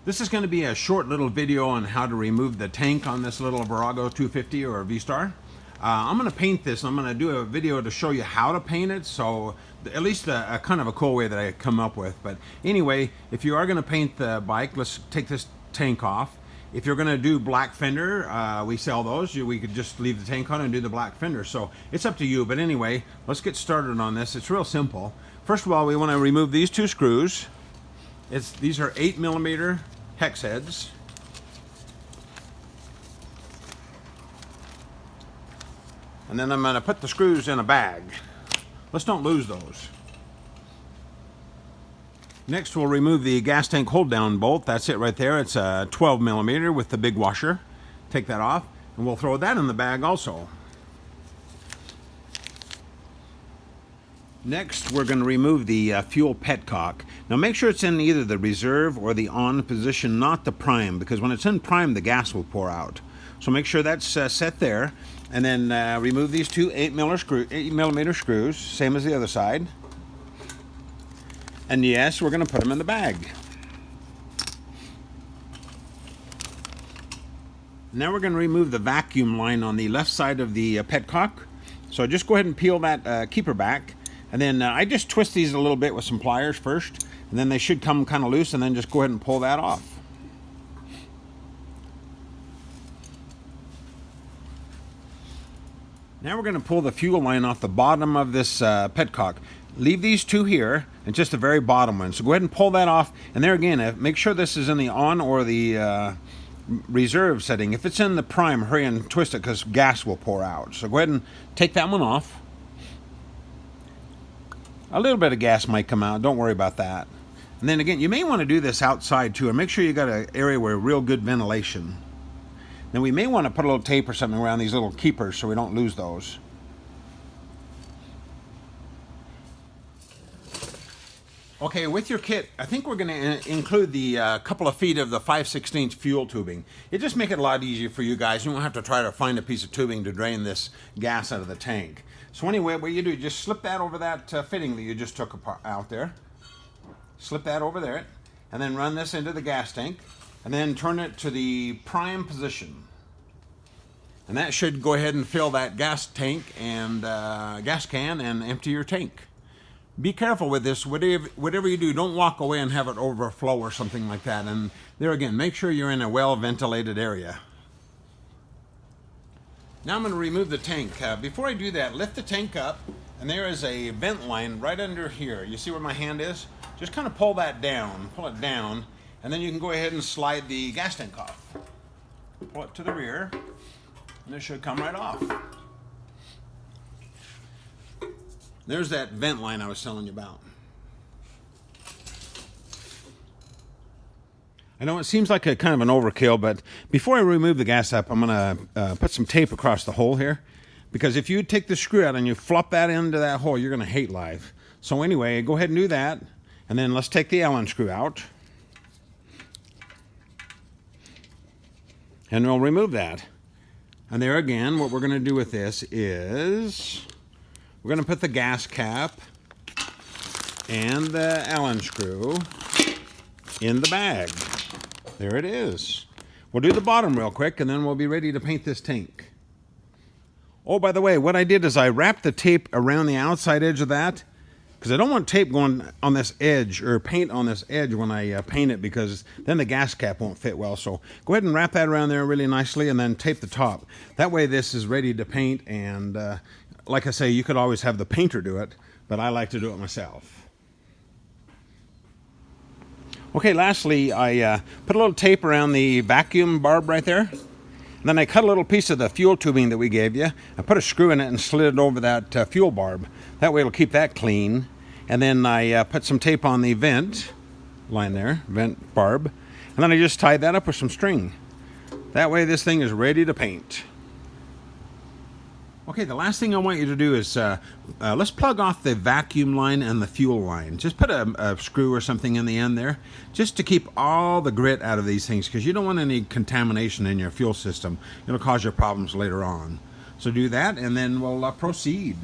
This is going to be a short little video on how to remove the tank on this little Virago 250 or V-Star. I'm going to paint this. I'm going to do a video to show you how to paint it, so at least a kind of a cool way that I come up with. But anyway, if you are going to paint the bike, let's take this tank off. If you're going to do black fender, we sell those. We could just leave the tank on and do the black fender. So it's up to you. But anyway, let's get started on this. It's real simple. First of all, we want to remove these two screws. These are 8mm hex heads. And then I'm going to put the screws in a bag. Let's don't lose those. Next, we'll remove the gas tank hold down bolt. That's it right there. It's a 12mm with the big washer. Take that off, and we'll throw that in the bag also. Next, we're going to remove the fuel petcock. Now make sure it's in either the reserve or the on position, not the prime, because when it's in prime, the gas will pour out. So make sure that's set there. And then remove these two 8mm screws, same as the other side. And yes, we're going to put them in the bag. Now we're going to remove the vacuum line on the left side of the petcock. So just go ahead and peel that keeper back. And then I just twist these a little bit with some pliers first, and then they should come kind of loose, and then just go ahead and pull that off. Now we're going to pull the fuel line off the bottom of this petcock. Leave these two here, and just the very bottom one. So go ahead and pull that off, and there again, make sure this is in the on or the reserve setting. If it's in the prime, hurry and twist it because gas will pour out. So go ahead and take that one off. A little bit of gas might come out, don't worry about that. And then again, you may want to do this outside too, and make sure you got an area where real good ventilation. Then we may want to put a little tape or something around these little keepers so we don't lose those. Okay, with your kit, I think we're going to include the couple of feet of the 5/16 fuel tubing. It just makes it a lot easier for you guys. You won't have to try to find a piece of tubing to drain this gas out of the tank. So anyway, what you do, just slip that over that fitting that you just took apart out there. Slip that over there, and then run this into the gas tank, and then turn it to the prime position. And that should go ahead and fill that gas tank and gas can and empty your tank. Be careful with this. Whatever you do, don't walk away and have it overflow or something like that. And there again, make sure you're in a well-ventilated area. Now I'm going to remove the tank. Before I do that, lift the tank up, and there is a vent line right under here. You see where my hand is? Just kind of pull that down, pull it down, and then you can go ahead and slide the gas tank off. Pull it to the rear, and it should come right off. There's that vent line I was telling you about. I know it seems like a kind of an overkill, but before I remove the gas up, I'm going to put some tape across the hole here. Because if you take the screw out and you flop that into that hole, you're going to hate life. So anyway, go ahead and do that. And then let's take the Allen screw out. And we'll remove that. And there again, what we're going to do with this is we're going to put the gas cap and the Allen screw in the bag. There it is. We'll do the bottom real quick, and then we'll be ready to paint this tank. Oh, by the way, what I did is I wrapped the tape around the outside edge of that, because I don't want tape going on this edge, or paint on this edge when I paint it, because then the gas cap won't fit well. So go ahead and wrap that around there really nicely, and then tape the top. That way this is ready to paint, and like I say, you could always have the painter do it, but I like to do it myself. Okay, lastly, I put a little tape around the vacuum barb right there. And then I cut a little piece of the fuel tubing that we gave you. I put a screw in it and slid it over that fuel barb. That way it'll keep that clean. And then I put some tape on the vent line there, vent barb. And then I just tied that up with some string. That way this thing is ready to paint. Okay, the last thing I want you to do is let's plug off the vacuum line and the fuel line. Just put a screw or something in the end there, just to keep all the grit out of these things, because you don't want any contamination in your fuel system. It'll cause you problems later on. So do that, and then we'll proceed.